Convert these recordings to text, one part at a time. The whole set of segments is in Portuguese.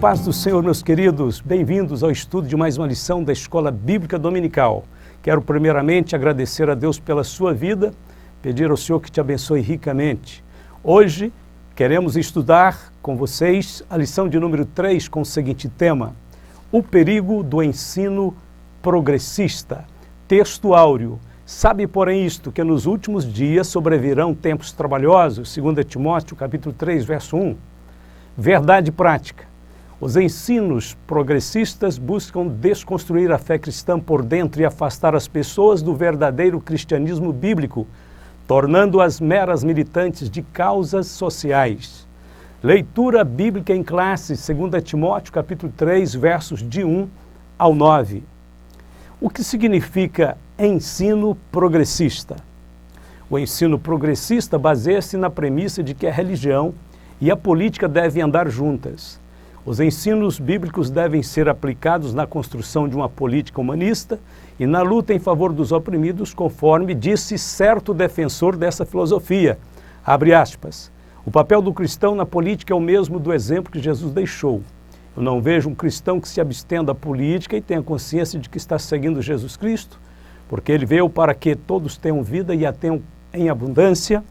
paz do Senhor, meus queridos, bem-vindos ao estudo de mais uma lição da Escola Bíblica Dominical. Quero primeiramente agradecer a Deus pela sua vida, pedir ao Senhor que te abençoe ricamente. Hoje queremos estudar com vocês a lição de número 3 com o seguinte tema: o perigo do ensino progressista. Texto áureo. Sabe, porém, isto, que nos últimos dias sobrevirão tempos trabalhosos, 2 Timóteo, capítulo 3, verso 1. Verdade prática. Os ensinos progressistas buscam desconstruir a fé cristã por dentro e afastar as pessoas do verdadeiro cristianismo bíblico, tornando-as meras militantes de causas sociais. Leitura bíblica em classe, 2 Timóteo, capítulo 3, versos de 1 ao 9. O que significa ensino progressista? O ensino progressista baseia-se na premissa de que a religião e a política devem andar juntas. Os ensinos bíblicos devem ser aplicados na construção de uma política humanista e na luta em favor dos oprimidos, conforme disse certo defensor dessa filosofia. Abre aspas. O papel do cristão na política é o mesmo do exemplo que Jesus deixou. Eu não vejo um cristão que se abstenha da política e tenha consciência de que está seguindo Jesus Cristo, porque ele veio para que todos tenham vida e a tenham em abundância.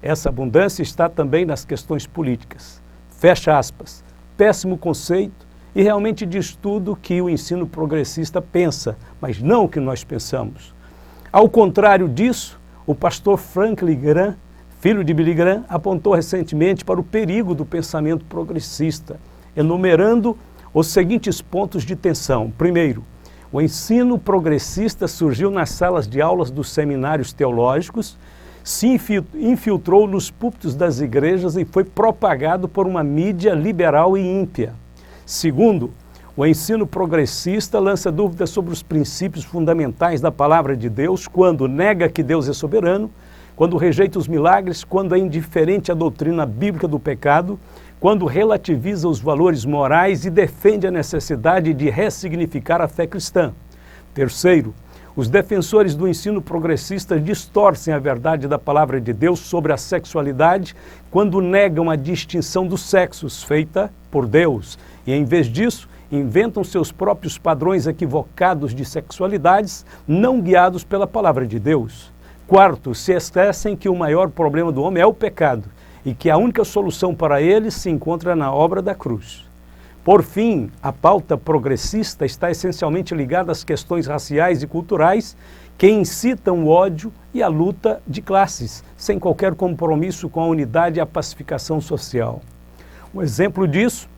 Essa abundância está também nas questões políticas. Fecha aspas. Péssimo conceito e realmente diz tudo que o ensino progressista pensa, mas não o que nós pensamos. Ao contrário disso, o pastor Franklin Graham, filho de Billy Graham, apontou recentemente para o perigo do pensamento progressista, enumerando os seguintes pontos de tensão. Primeiro, o ensino progressista surgiu nas salas de aulas dos seminários teológicos, se infiltrou nos púlpitos das igrejas e foi propagado por uma mídia liberal e ímpia. Segundo, o ensino progressista lança dúvidas sobre os princípios fundamentais da palavra de Deus quando nega que Deus é soberano, quando rejeita os milagres, quando é indiferente à doutrina bíblica do pecado, quando relativiza os valores morais e defende a necessidade de ressignificar a fé cristã. Terceiro, os defensores do ensino progressista distorcem a verdade da palavra de Deus sobre a sexualidade quando negam a distinção dos sexos feita por Deus e, em vez disso, inventam seus próprios padrões equivocados de sexualidades não guiados pela palavra de Deus. Quarto, se esquecem que o maior problema do homem é o pecado e que a única solução para ele se encontra na obra da cruz. Por fim, a pauta progressista está essencialmente ligada às questões raciais e culturais que incitam o ódio e a luta de classes, sem qualquer compromisso com a unidade e a pacificação social. Um exemplo disso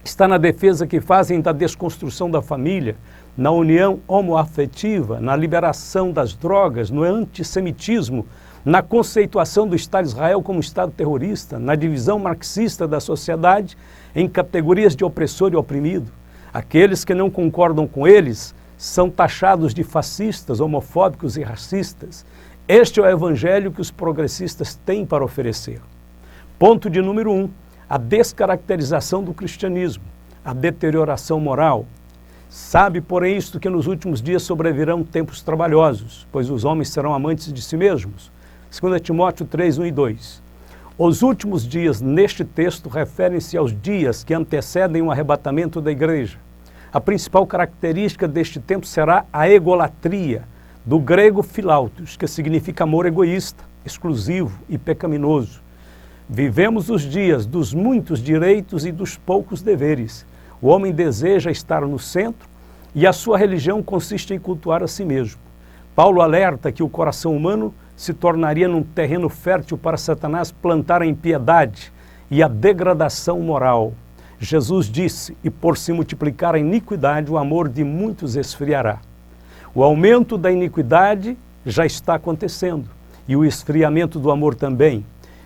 está na defesa que fazem da desconstrução da família, na união homoafetiva, na liberação das drogas, no antissemitismo, na conceituação do Estado de Israel como Estado terrorista, na divisão marxista da sociedade em categorias de opressor e oprimido. Aqueles que não concordam com eles são taxados de fascistas, homofóbicos e racistas. Este é o evangelho que os progressistas têm para oferecer. Ponto de número 1, a descaracterização do cristianismo, a deterioração moral. Sabe, porém, isto que nos últimos dias sobrevirão tempos trabalhosos, pois os homens serão amantes de si mesmos. 2 Timóteo 3, 1 e 2. Os últimos dias neste texto referem-se aos dias que antecedem o arrebatamento da igreja. A principal característica deste tempo será a egolatria, do grego philautos, que significa amor egoísta, exclusivo e pecaminoso. Vivemos os dias dos muitos direitos e dos poucos deveres. O homem deseja estar no centro e a sua religião consiste em cultuar a si mesmo. Paulo alerta que o coração humano se tornaria num terreno fértil para Satanás plantar a impiedade e a degradação moral. Jesus disse, e por se multiplicar a iniquidade, o amor de muitos esfriará. O aumento da iniquidade já está acontecendo, e o esfriamento do amor também.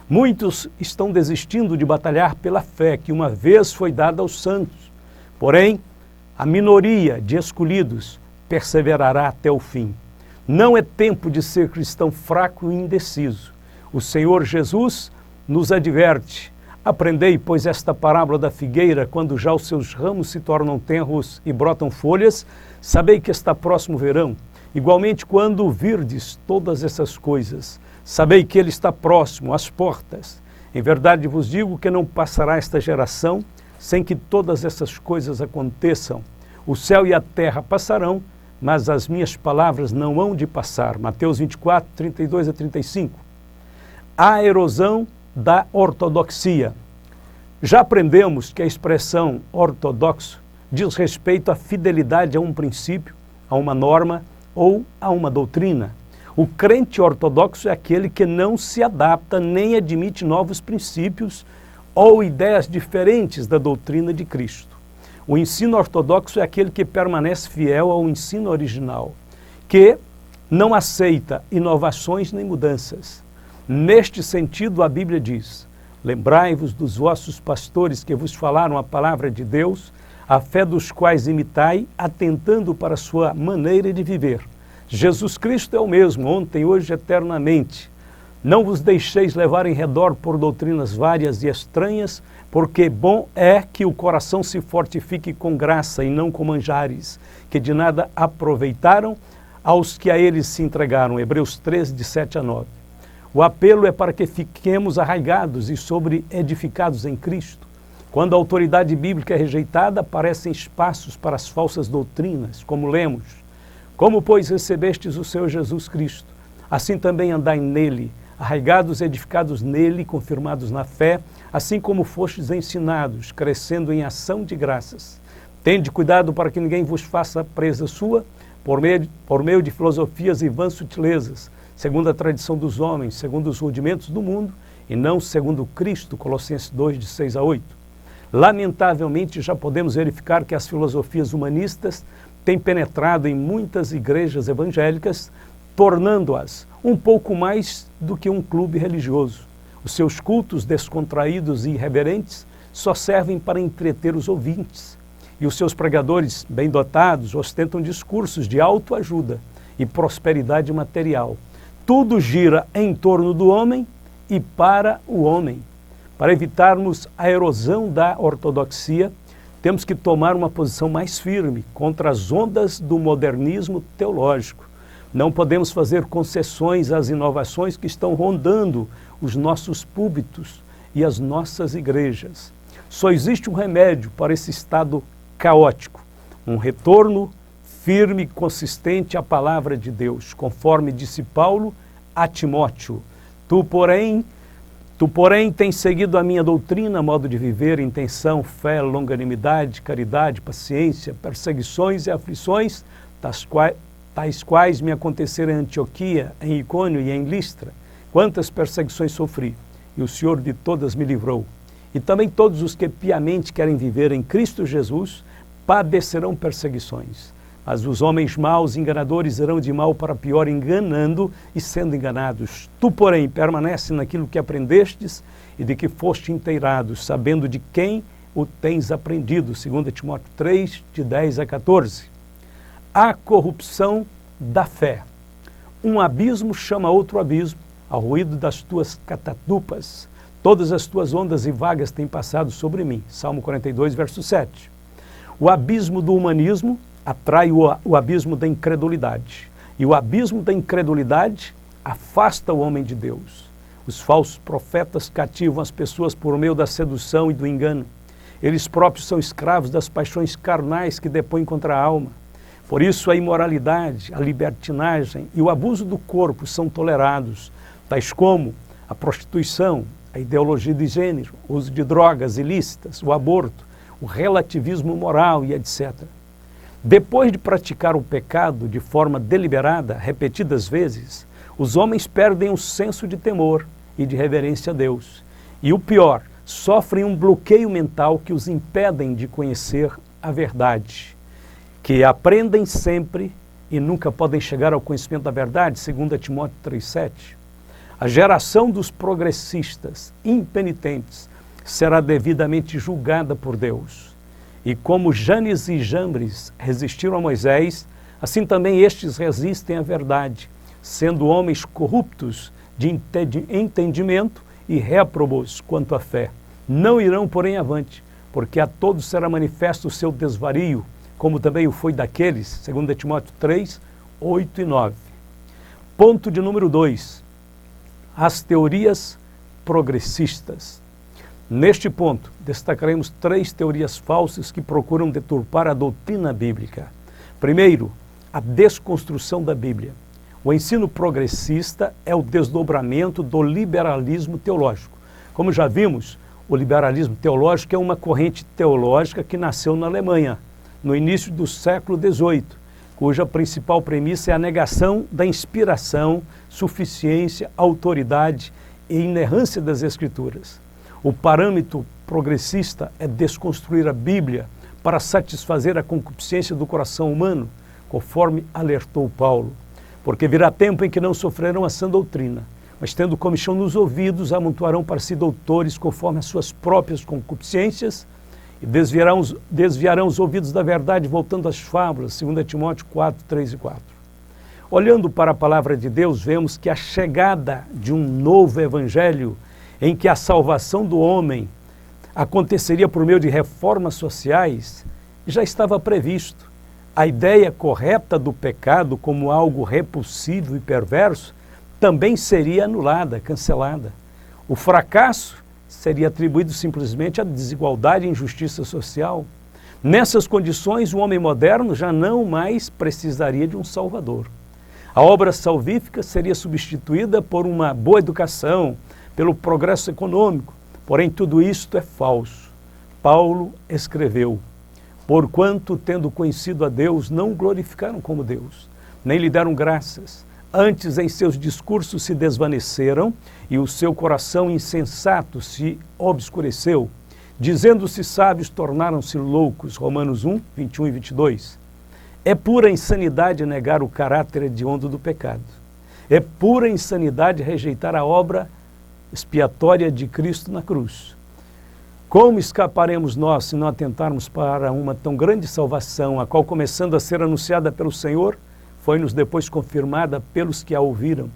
Muitos estão desistindo de batalhar pela fé que uma vez foi dada aos santos. Porém, a minoria de escolhidos perseverará até o fim. Não é tempo de ser cristão fraco e indeciso. O Senhor Jesus nos adverte. Aprendei, pois, esta parábola da figueira, quando já os seus ramos se tornam tenros e brotam folhas, sabei que está próximo o verão. Igualmente, quando virdes todas essas coisas, sabei que ele está próximo, às portas. Em verdade vos digo que não passará esta geração sem que todas essas coisas aconteçam. O céu e a terra passarão, mas as minhas palavras não hão de passar. Mateus 24, 32 a 35. A erosão da ortodoxia. Já aprendemos que a expressão ortodoxo diz respeito à fidelidade a um princípio, a uma norma ou a uma doutrina. O crente ortodoxo é aquele que não se adapta nem admite novos princípios ou ideias diferentes da doutrina de Cristo. O ensino ortodoxo é aquele que permanece fiel ao ensino original, que não aceita inovações nem mudanças. Neste sentido, a Bíblia diz: lembrai-vos dos vossos pastores que vos falaram a palavra de Deus, a fé dos quais imitai, atentando para a sua maneira de viver. Jesus Cristo é o mesmo, ontem, hoje, eternamente. Não vos deixeis levar em redor por doutrinas várias e estranhas, porque bom é que o coração se fortifique com graça e não com manjares, que de nada aproveitaram aos que a eles se entregaram. Hebreus 13, de 7 a 9. O apelo é para que fiquemos arraigados e sobre-edificados em Cristo. Quando a autoridade bíblica é rejeitada, aparecem espaços para as falsas doutrinas, como lemos: como, pois, recebestes o Senhor Jesus Cristo, assim também andai nele, arraigados e edificados nele, confirmados na fé, assim como fostes ensinados, crescendo em ação de graças. Tende cuidado para que ninguém vos faça presa sua, por meio de filosofias e vãs sutilezas, segundo a tradição dos homens, segundo os rudimentos do mundo, e não segundo Cristo, Colossenses 2, de 6 a 8. Lamentavelmente, já podemos verificar que as filosofias humanistas têm penetrado em muitas igrejas evangélicas, tornando-as um pouco mais do que um clube religioso. Os seus cultos descontraídos e irreverentes só servem para entreter os ouvintes. E os seus pregadores, bem dotados, ostentam discursos de autoajuda e prosperidade material. Tudo gira em torno do homem e para o homem. Para evitarmos a erosão da ortodoxia, temos que tomar uma posição mais firme contra as ondas do modernismo teológico. Não podemos fazer concessões às inovações que estão rondando os nossos púlpitos e as nossas igrejas. Só existe um remédio para esse estado caótico: um retorno firme e consistente à palavra de Deus, conforme disse Paulo a Timóteo: Tu, porém, tens seguido a minha doutrina, modo de viver, intenção, fé, longanimidade, caridade, paciência, perseguições e aflições, tais quais me aconteceram em Antioquia, em Icônio e em Listra. Quantas perseguições sofri, e o Senhor de todas me livrou. E também todos os que piamente querem viver em Cristo Jesus padecerão perseguições. Mas os homens maus, enganadores, irão de mal para pior, enganando e sendo enganados. Tu, porém, permanece naquilo que aprendestes e de que foste inteirado, sabendo de quem o tens aprendido. 2 Timóteo 3, de 10 a 14. A corrupção da fé. Um abismo chama outro abismo, ao ruído das tuas catatupas. Todas as tuas ondas e vagas têm passado sobre mim. Salmo 42, verso 7. O abismo do humanismo atrai o abismo da incredulidade. E o abismo da incredulidade afasta o homem de Deus. Os falsos profetas cativam as pessoas por meio da sedução e do engano. Eles próprios são escravos das paixões carnais que depõem contra a alma. Por isso a imoralidade, a libertinagem e o abuso do corpo são tolerados, tais como a prostituição, a ideologia de gênero, o uso de drogas ilícitas, o aborto, o relativismo moral e etc. Depois de praticar o pecado de forma deliberada, repetidas vezes, os homens perdem o senso de temor e de reverência a Deus. E o pior, sofrem um bloqueio mental que os impedem de conhecer a verdade, que aprendem sempre e nunca podem chegar ao conhecimento da verdade, 2 Timóteo 3,7. A geração dos progressistas impenitentes será devidamente julgada por Deus. E como Janes e Jambres resistiram a Moisés, assim também estes resistem à verdade, sendo homens corruptos de entendimento e réprobos quanto à fé. Não irão, porém, avante, porque a todos será manifesto o seu desvario, como também o foi daqueles, 2 Timóteo 3, 8 e 9. Ponto de número 2. As teorias progressistas. Neste ponto, destacaremos 3 teorias falsas que procuram deturpar a doutrina bíblica. Primeiro, a desconstrução da Bíblia. O ensino progressista é o desdobramento do liberalismo teológico. Como já vimos, o liberalismo teológico é uma corrente teológica que nasceu na Alemanha, no início do século XVIII, cuja principal premissa é a negação da inspiração, suficiência, autoridade e inerrância das Escrituras. O parâmetro progressista é desconstruir a Bíblia para satisfazer a concupiscência do coração humano, conforme alertou Paulo. Porque virá tempo em que não sofrerão a sã doutrina, mas tendo comichão nos ouvidos, amontoarão para si doutores conforme as suas próprias concupiscências e desviarão os ouvidos da verdade, voltando às fábulas, 2 Timóteo 4, 3 e 4. Olhando para a palavra de Deus, vemos que a chegada de um novo evangelho, em que a salvação do homem aconteceria por meio de reformas sociais, já estava previsto. A ideia correta do pecado como algo repulsivo e perverso também seria anulada, cancelada. O fracasso seria atribuído simplesmente à desigualdade e injustiça social. Nessas condições, o homem moderno já não mais precisaria de um salvador. A obra salvífica seria substituída por uma boa educação, pelo progresso econômico. Porém, tudo isto é falso. Paulo escreveu: porquanto, tendo conhecido a Deus, não o glorificaram como Deus, nem lhe deram graças. Antes, em seus discursos se desvaneceram e o seu coração insensato se obscureceu. Dizendo-se sábios, tornaram-se loucos. Romanos 1, 21 e 22. É pura insanidade negar o caráter hediondo do pecado. É pura insanidade rejeitar a obra expiatória de Cristo na cruz. Como escaparemos nós se não atentarmos para uma tão grande salvação, a qual, começando a ser anunciada pelo Senhor, foi-nos depois confirmada pelos que a ouviram,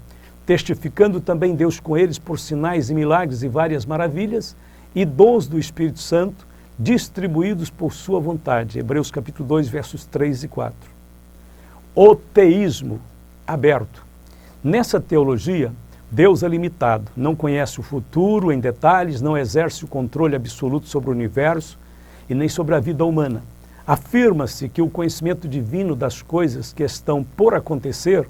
testificando também Deus com eles por sinais e milagres e várias maravilhas e dons do Espírito Santo, distribuídos por sua vontade. Hebreus capítulo 2, versos 3 e 4. O teísmo aberto. Nessa teologia, Deus é limitado, não conhece o futuro em detalhes, não exerce o controle absoluto sobre o universo e nem sobre a vida humana. Afirma-se que o conhecimento divino das coisas que estão por acontecer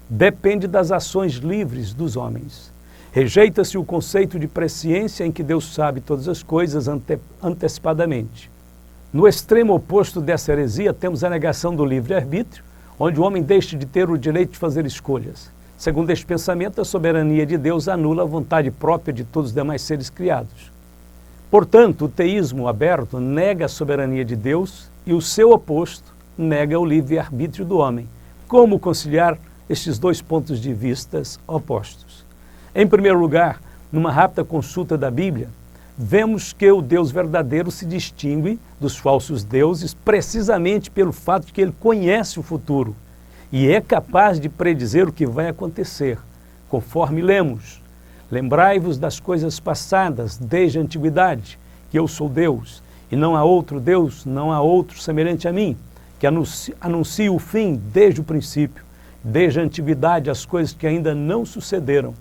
depende das ações livres dos homens. Rejeita-se o conceito de presciência em que Deus sabe todas as coisas antecipadamente. No extremo oposto dessa heresia, temos a negação do livre-arbítrio, onde o homem deixa de ter o direito de fazer escolhas. Segundo este pensamento, a soberania de Deus anula a vontade própria de todos os demais seres criados. Portanto, o teísmo aberto nega a soberania de Deus e o seu oposto nega o livre-arbítrio do homem. Como conciliar estes 2 pontos de vista opostos? Em primeiro lugar, numa rápida consulta da Bíblia, vemos que o Deus verdadeiro se distingue dos falsos deuses precisamente pelo fato de que ele conhece o futuro e é capaz de predizer o que vai acontecer, conforme lemos. Lembrai-vos das coisas passadas desde a antiguidade, que eu sou Deus, e não há outro Deus, não há outro semelhante a mim, que anuncie o fim desde o princípio, desde a antiguidade as coisas que ainda não sucederam,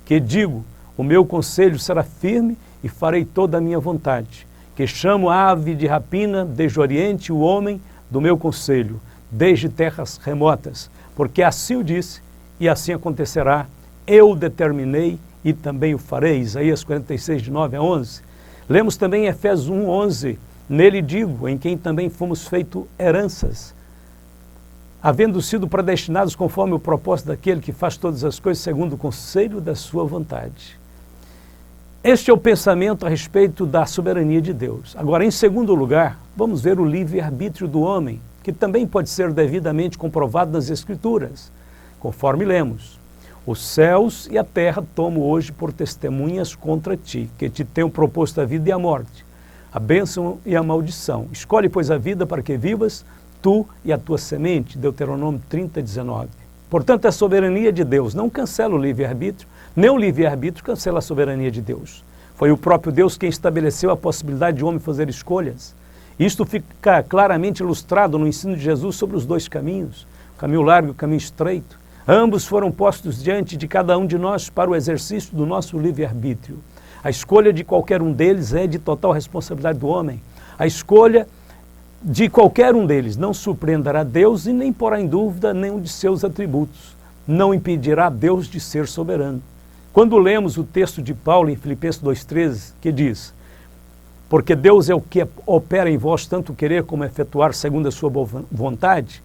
que digo, o meu conselho será firme e farei toda a minha vontade, que chamo a ave de rapina desde o oriente o homem do meu conselho, desde terras remotas, porque assim o disse e assim acontecerá, eu determinei e também o farei. Isaías 46, de 9 a 11. Lemos também Efésios 1, 11, nele digo, em quem também fomos feitos heranças, havendo sido predestinados conforme o propósito daquele que faz todas as coisas segundo o conselho da sua vontade. Este é o pensamento a respeito da soberania de Deus. Agora, em segundo lugar, vamos ver o livre-arbítrio do homem, que também pode ser devidamente comprovado nas Escrituras, conforme lemos. Os céus e a terra tomo hoje por testemunhas contra ti, que te tenho proposto a vida e a morte, a bênção e a maldição. Escolhe, pois, a vida para que vivas, tu e a tua semente. Deuteronômio 30, 19. Portanto, a soberania de Deus não cancela o livre-arbítrio, nem o livre-arbítrio cancela a soberania de Deus. Foi o próprio Deus quem estabeleceu a possibilidade de o homem fazer escolhas. Isto fica claramente ilustrado no ensino de Jesus sobre os 2 caminhos, o caminho largo e o caminho estreito. Ambos foram postos diante de cada um de nós para o exercício do nosso livre-arbítrio. A escolha de qualquer um deles é de total responsabilidade do homem. A escolha de qualquer um deles não surpreenderá Deus e nem porá em dúvida nenhum de seus atributos. Não impedirá Deus de ser soberano. Quando lemos o texto de Paulo em Filipenses 2,13, que diz: porque Deus é o que opera em vós tanto querer como efetuar segundo a sua boa vontade,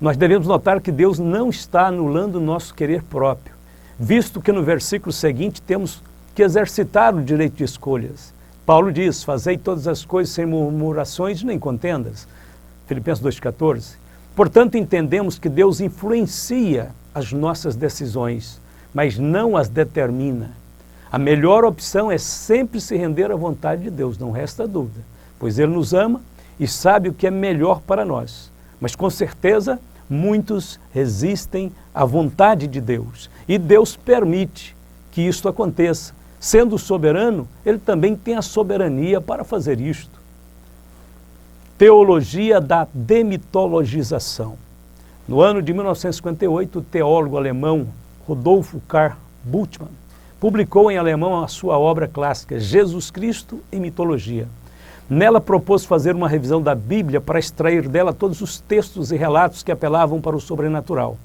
nós devemos notar que Deus não está anulando o nosso querer próprio, visto que no versículo seguinte temos que exercitar o direito de escolhas. Paulo diz: fazei todas as coisas sem murmurações nem contendas. Filipenses 2,14. Portanto, entendemos que Deus influencia as nossas decisões, mas não as determina. A melhor opção é sempre se render à vontade de Deus, não resta dúvida, pois Ele nos ama e sabe o que é melhor para nós. Mas com certeza, muitos resistem à vontade de Deus e Deus permite que isto aconteça. Sendo soberano, Ele também tem a soberania para fazer isto. Teologia da demitologização. No ano de 1958, o teólogo alemão Rudolf Karl Bultmann publicou em alemão a sua obra clássica, Jesus Cristo e Mitologia. Nela propôs fazer uma revisão da Bíblia para extrair dela todos os textos e relatos que apelavam para o sobrenatural.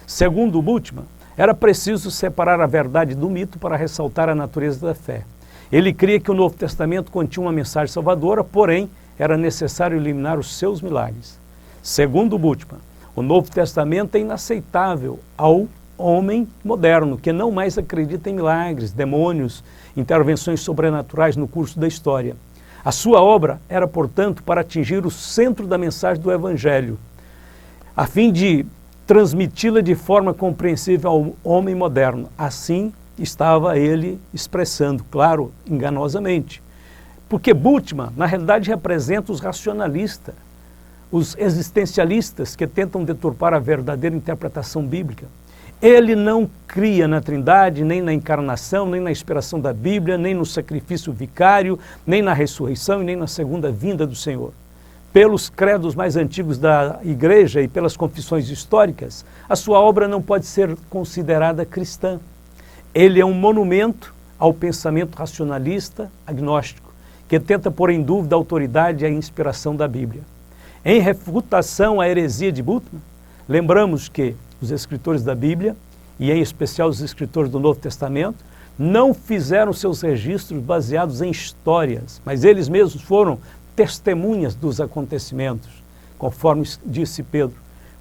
Segundo Bultmann, era preciso separar a verdade do mito para ressaltar a natureza da fé. Ele cria que o Novo Testamento continha uma mensagem salvadora, porém, era necessário eliminar os seus milagres. Segundo Bultmann, o Novo Testamento é inaceitável ao homem moderno, que não mais acredita em milagres, demônios, intervenções sobrenaturais no curso da história. A sua obra era, portanto, para atingir o centro da mensagem do Evangelho, a fim de transmiti-la de forma compreensível ao homem moderno. Assim estava ele expressando, claro, enganosamente. Porque Bultmann, na realidade, representa os racionalistas, os existencialistas que tentam deturpar a verdadeira interpretação bíblica. Ele não cria na Trindade, nem na encarnação, nem na inspiração da Bíblia, nem no sacrifício vicário, nem na ressurreição e nem na segunda vinda do Senhor. Pelos credos mais antigos da Igreja e pelas confissões históricas, a sua obra não pode ser considerada cristã. Ele é um monumento ao pensamento racionalista agnóstico, que tenta pôr em dúvida a autoridade e a inspiração da Bíblia. Em refutação à heresia de Bultmann, lembramos que os escritores da Bíblia, e em especial os escritores do Novo Testamento, não fizeram seus registros baseados em histórias, mas eles mesmos foram testemunhas dos acontecimentos, conforme disse Pedro.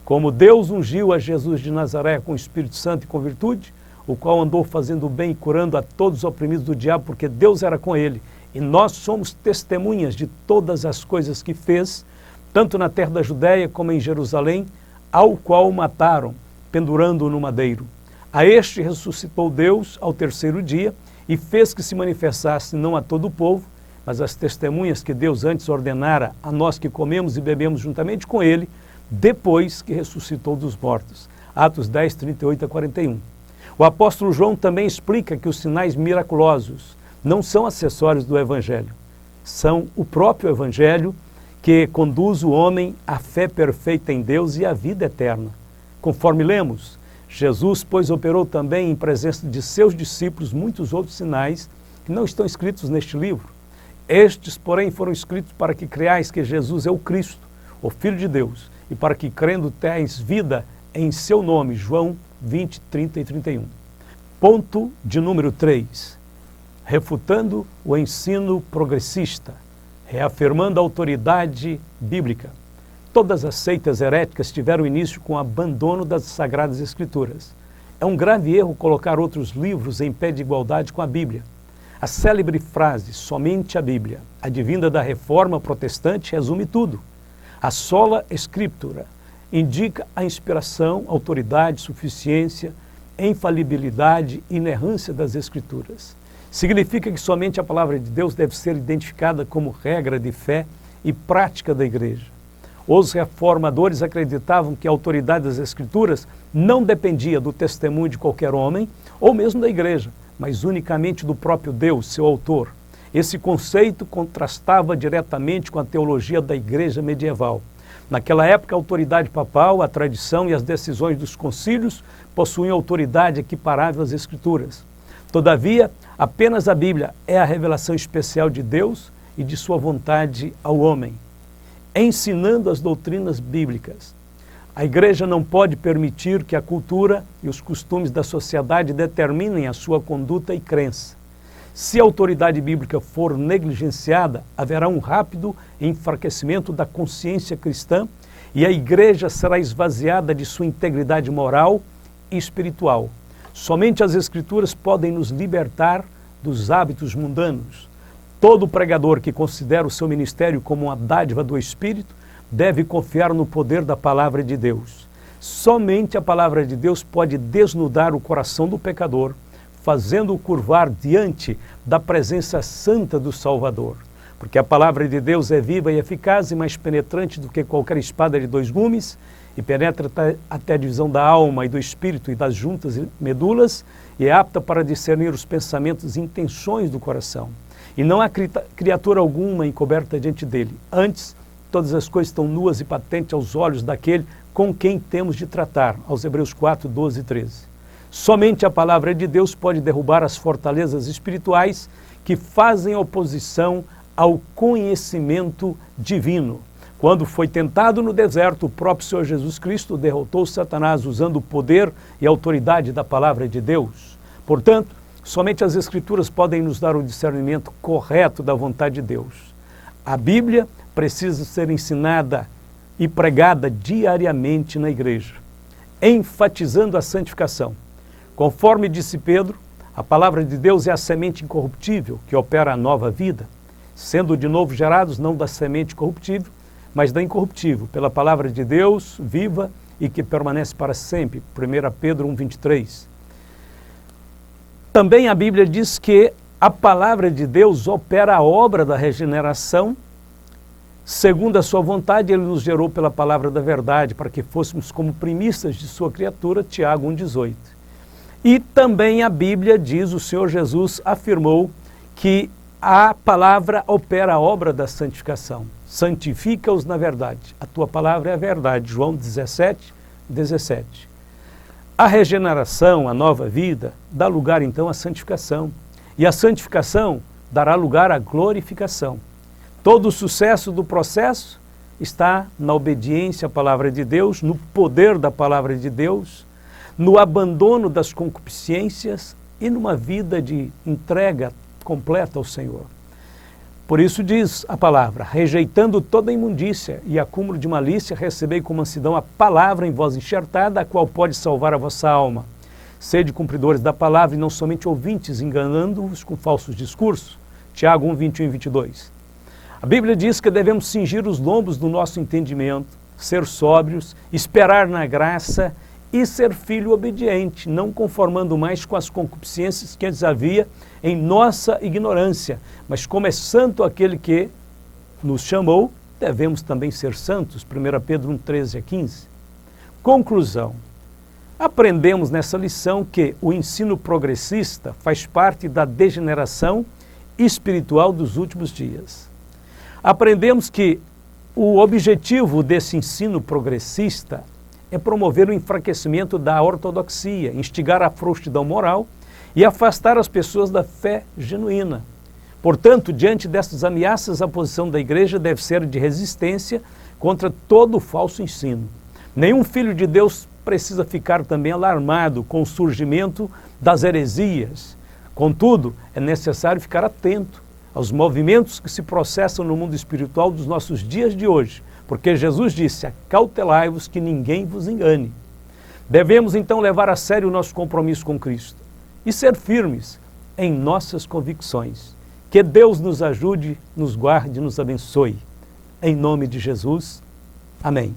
Como Deus ungiu a Jesus de Nazaré com o Espírito Santo e com virtude, o qual andou fazendo o bem e curando a todos os oprimidos do diabo, porque Deus era com ele. E nós somos testemunhas de todas as coisas que fez, tanto na terra da Judéia como em Jerusalém, ao qual o mataram, pendurando-o no madeiro. A este ressuscitou Deus ao terceiro dia e fez que se manifestasse não a todo o povo, mas as testemunhas que Deus antes ordenara a nós que comemos e bebemos juntamente com ele, depois que ressuscitou dos mortos. Atos 10, 38 a 41. O apóstolo João também explica que os sinais miraculosos não são acessórios do Evangelho. São o próprio Evangelho que conduz o homem à fé perfeita em Deus e à vida eterna. Conforme lemos, Jesus, pois, operou também em presença de seus discípulos muitos outros sinais que não estão escritos neste livro. Estes, porém, foram escritos para que creais que Jesus é o Cristo, o Filho de Deus, e para que, crendo, tenhais vida em seu nome. João 20, 30 e 31. Ponto de número 3. Refutando o ensino progressista, reafirmando a autoridade bíblica. Todas as seitas heréticas tiveram início com o abandono das Sagradas Escrituras. É um grave erro colocar outros livros em pé de igualdade com a Bíblia. A célebre frase, somente a Bíblia, advinda da Reforma Protestante, resume tudo. A sola Scriptura indica a inspiração, autoridade, suficiência, infalibilidade e inerrância das Escrituras. Significa que somente a palavra de Deus deve ser identificada como regra de fé e prática da Igreja. Os reformadores acreditavam que a autoridade das Escrituras não dependia do testemunho de qualquer homem ou mesmo da Igreja, mas unicamente do próprio Deus, seu autor. Esse conceito contrastava diretamente com a teologia da Igreja medieval. Naquela época, a autoridade papal, a tradição e as decisões dos concílios possuíam autoridade equiparável às Escrituras. Todavia, apenas a Bíblia é a revelação especial de Deus e de sua vontade ao homem, ensinando as doutrinas bíblicas. A igreja não pode permitir que a cultura e os costumes da sociedade determinem a sua conduta e crença. Se a autoridade bíblica for negligenciada, haverá um rápido enfraquecimento da consciência cristã e a igreja será esvaziada de sua integridade moral e espiritual. Somente as Escrituras podem nos libertar dos hábitos mundanos. Todo pregador que considera o seu ministério como uma dádiva do Espírito deve confiar no poder da palavra de Deus. Somente a palavra de Deus pode desnudar o coração do pecador, fazendo-o curvar diante da presença santa do Salvador. Porque a palavra de Deus é viva e eficaz e mais penetrante do que qualquer espada de dois gumes, e penetra até a divisão da alma e do espírito e das juntas e medulas, e é apta para discernir os pensamentos e intenções do coração. E não há criatura alguma encoberta diante dele. Antes, todas as coisas estão nuas e patentes aos olhos daquele com quem temos de tratar. Aos Hebreus 4, 12 e 13. Somente a palavra de Deus pode derrubar as fortalezas espirituais que fazem oposição ao conhecimento divino. Quando foi tentado no deserto, o próprio Senhor Jesus Cristo derrotou Satanás usando o poder e a autoridade da palavra de Deus. Portanto, somente as Escrituras podem nos dar o discernimento correto da vontade de Deus. A Bíblia precisa ser ensinada e pregada diariamente na igreja, enfatizando a santificação. Conforme disse Pedro, a palavra de Deus é a semente incorruptível que opera a nova vida, sendo de novo gerados não da semente corruptível, mas da incorruptível, pela palavra de Deus viva e que permanece para sempre. 1 Pedro 1,23. Também a Bíblia diz que a palavra de Deus opera a obra da regeneração. Segundo a sua vontade, ele nos gerou pela palavra da verdade, para que fôssemos como primícias de sua criatura, Tiago 1,18. E também a Bíblia diz, o Senhor Jesus afirmou que a palavra opera a obra da santificação. Santifica-os na verdade. A tua palavra é a verdade. João 17, 17. A regeneração, a nova vida, dá lugar então à santificação. E a santificação dará lugar à glorificação. Todo o sucesso do processo está na obediência à palavra de Deus, no poder da palavra de Deus, no abandono das concupiscências e numa vida de entrega completa ao Senhor. Por isso diz a palavra, rejeitando toda imundícia e acúmulo de malícia, recebei com mansidão a palavra em vós enxertada, a qual pode salvar a vossa alma. Sede cumpridores da palavra e não somente ouvintes, enganando-vos com falsos discursos. Tiago 1, 21 e 22. A Bíblia diz que devemos cingir os lombos do nosso entendimento, ser sóbrios, esperar na graça e ser filho obediente, não conformando mais com as concupiscências que antes havia em nossa ignorância, mas como é santo aquele que nos chamou, devemos também ser santos. 1 Pedro 1, 13 a 15. Conclusão. Aprendemos nessa lição que o ensino progressista faz parte da degeneração espiritual dos últimos dias. Aprendemos que o objetivo desse ensino progressista é promover o enfraquecimento da ortodoxia, instigar a frouxidão moral e afastar as pessoas da fé genuína. Portanto, diante destas ameaças, a posição da igreja deve ser de resistência contra todo o falso ensino. Nenhum filho de Deus precisa ficar também alarmado com o surgimento das heresias. Contudo, é necessário ficar atento aos movimentos que se processam no mundo espiritual dos nossos dias de hoje, porque Jesus disse, acautelai-vos que ninguém vos engane. Devemos então levar a sério o nosso compromisso com Cristo e ser firmes em nossas convicções. Que Deus nos ajude, nos guarde, nos abençoe. Em nome de Jesus, amém.